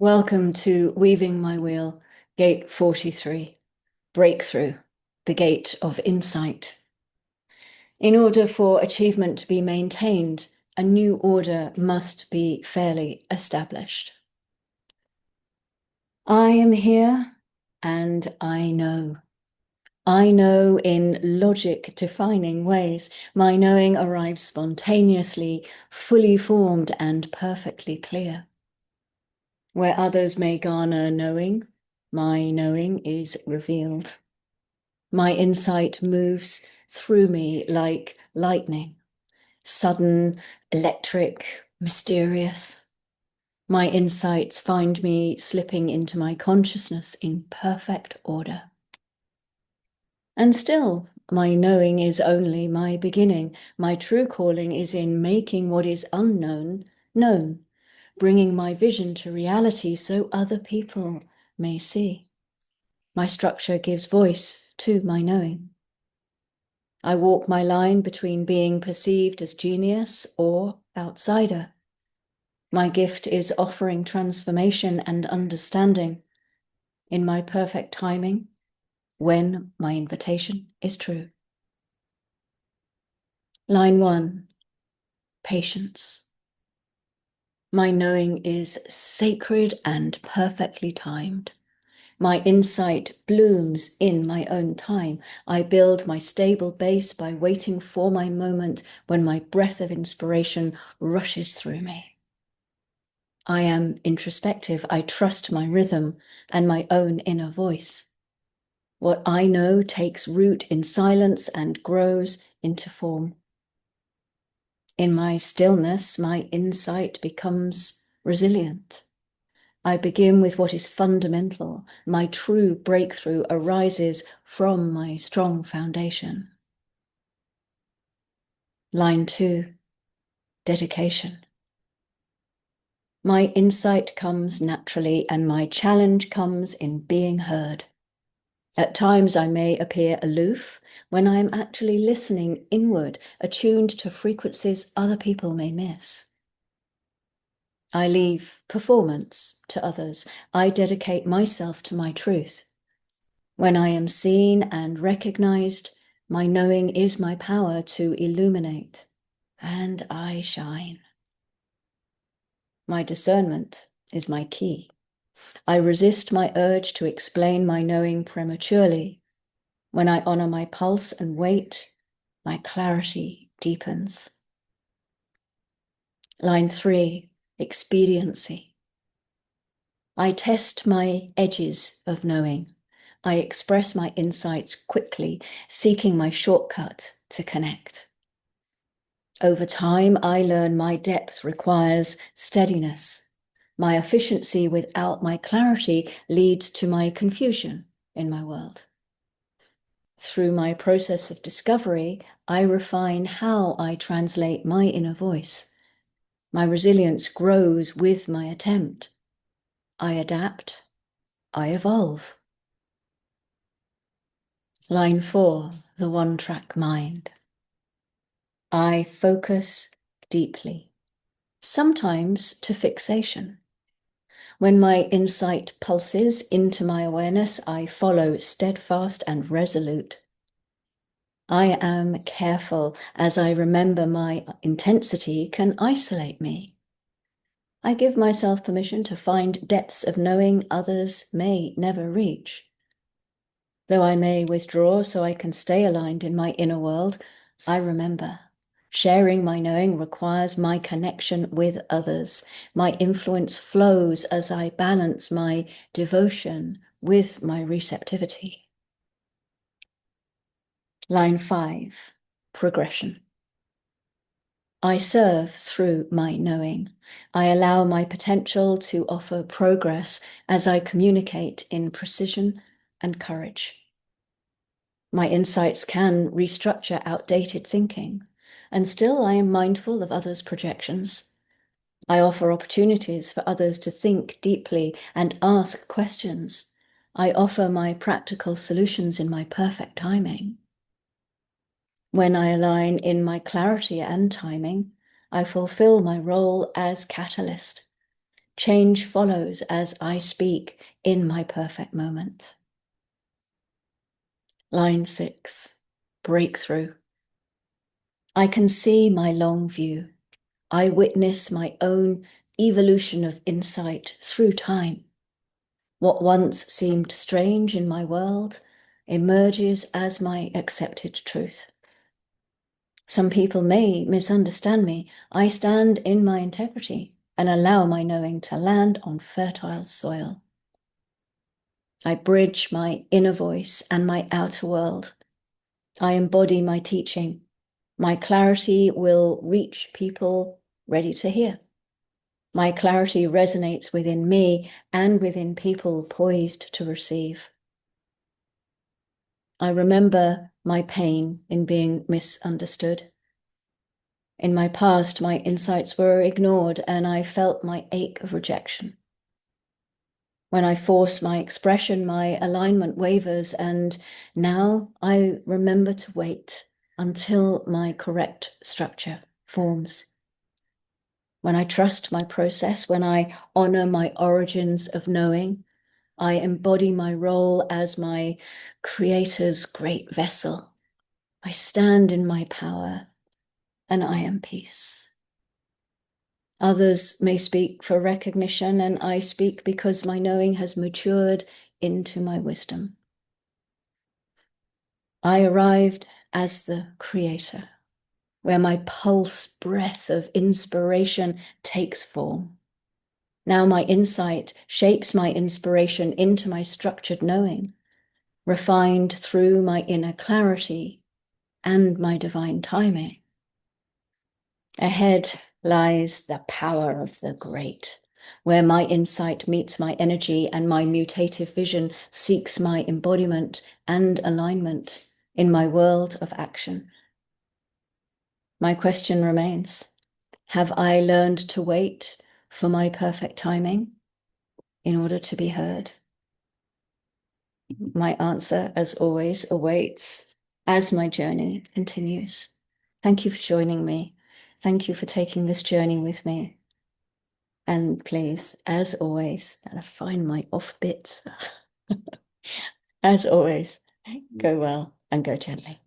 Welcome to Weaving My Wheel, Gate 43, Breakthrough, the Gate of Insight. In order for achievement to be maintained, a new order must be fairly established. I am here and I know. I know in logic-defining ways. My knowing arrives spontaneously, fully formed and perfectly clear. Where others may garner knowing, my knowing is revealed. My insight moves through me like lightning, sudden, electric, mysterious. My insights find me slipping into my consciousness in perfect order. And still, my knowing is only my beginning. My true calling is in making what is unknown known, bringing my vision to reality so other people may see. My structure gives voice to my knowing. I walk my line between being perceived as genius or outsider. My gift is offering transformation and understanding in my perfect timing when my invitation is true. Line 1, patience. My knowing is sacred and perfectly timed. My insight blooms in my own time. I build my stable base by waiting for my moment when my breath of inspiration rushes through me. I am introspective. I trust my rhythm and my own inner voice. What I know takes root in silence and grows into form. In my stillness, my insight becomes resilient. I begin with what is fundamental. My true breakthrough arises from my strong foundation. Line 2, dedication. My insight comes naturally and my challenge comes in being heard. At times I may appear aloof when I am actually listening inward, attuned to frequencies other people may miss. I leave performance to others. I dedicate myself to my truth. When I am seen and recognized, my knowing is my power to illuminate, and I shine. My discernment is my key. I resist my urge to explain my knowing prematurely. When I honor my pulse and wait, my clarity deepens. Line 3, expediency. I test my edges of knowing. I express my insights quickly, seeking my shortcut to connect. Over time, I learn my depth requires steadiness. My efficiency without my clarity leads to my confusion in my world. Through my process of discovery, I refine how I translate my inner voice. My resilience grows with my attempt. I adapt, I evolve. Line 4, the one-track mind. I focus deeply, sometimes to fixation. When my insight pulses into my awareness, I follow steadfast and resolute. I am careful as I remember my intensity can isolate me. I give myself permission to find depths of knowing others may never reach. Though I may withdraw so I can stay aligned in my inner world, I remember. Sharing my knowing requires my connection with others. My influence flows as I balance my devotion with my receptivity. Line 5, progression. I serve through my knowing. I allow my potential to offer progress as I communicate in precision and courage. My insights can restructure outdated thinking, and still I am mindful of others' projections. I offer opportunities for others to think deeply and ask questions. I offer my practical solutions in my perfect timing. When I align in my clarity and timing, I fulfill my role as catalyst. Change follows as I speak in my perfect moment. Line 6, breakthrough. I can see my long view. I witness my own evolution of insight through time. What once seemed strange in my world emerges as my accepted truth. Some people may misunderstand me. I stand in my integrity and allow my knowing to land on fertile soil. I bridge my inner voice and my outer world. I embody my teaching. My clarity will reach people ready to hear. My clarity resonates within me and within people poised to receive. I remember my pain in being misunderstood. In my past, my insights were ignored and I felt my ache of rejection. When I force my expression, my alignment wavers, and now I remember to wait until my correct structure forms. When I trust my process, when I honor my origins of knowing, I embody my role as my Creator's great vessel. I stand in my power, and I am peace. Others may speak for recognition, and I speak because my knowing has matured into my wisdom. I arrived as the creator, where my pulse breath of inspiration takes form. Now my insight shapes my inspiration into my structured knowing, refined through my inner clarity and my divine timing. Ahead lies the power of the great, where my insight meets my energy and my mutative vision seeks my embodiment and alignment in my world of action. My question remains, have I learned to wait for my perfect timing in order to be heard? My answer, as always, awaits as my journey continues. Thank you for joining me. Thank you for taking this journey with me. And please, as always, and I find my off bit, as always, go well and go gently.